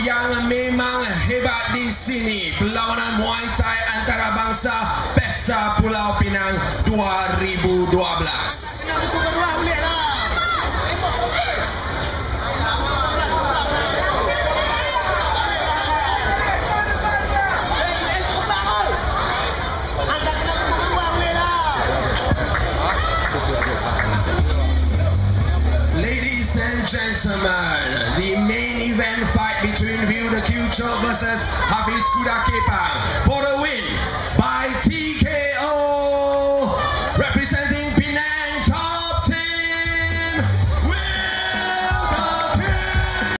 yang memang hebat di sini. Perlawanan Muay Thai antarabangsa Pesta Pulau Pinang 2012. Ladies and gentlemen, the main event fight between View the Future versus Hafiz Kuda Kepang for the win.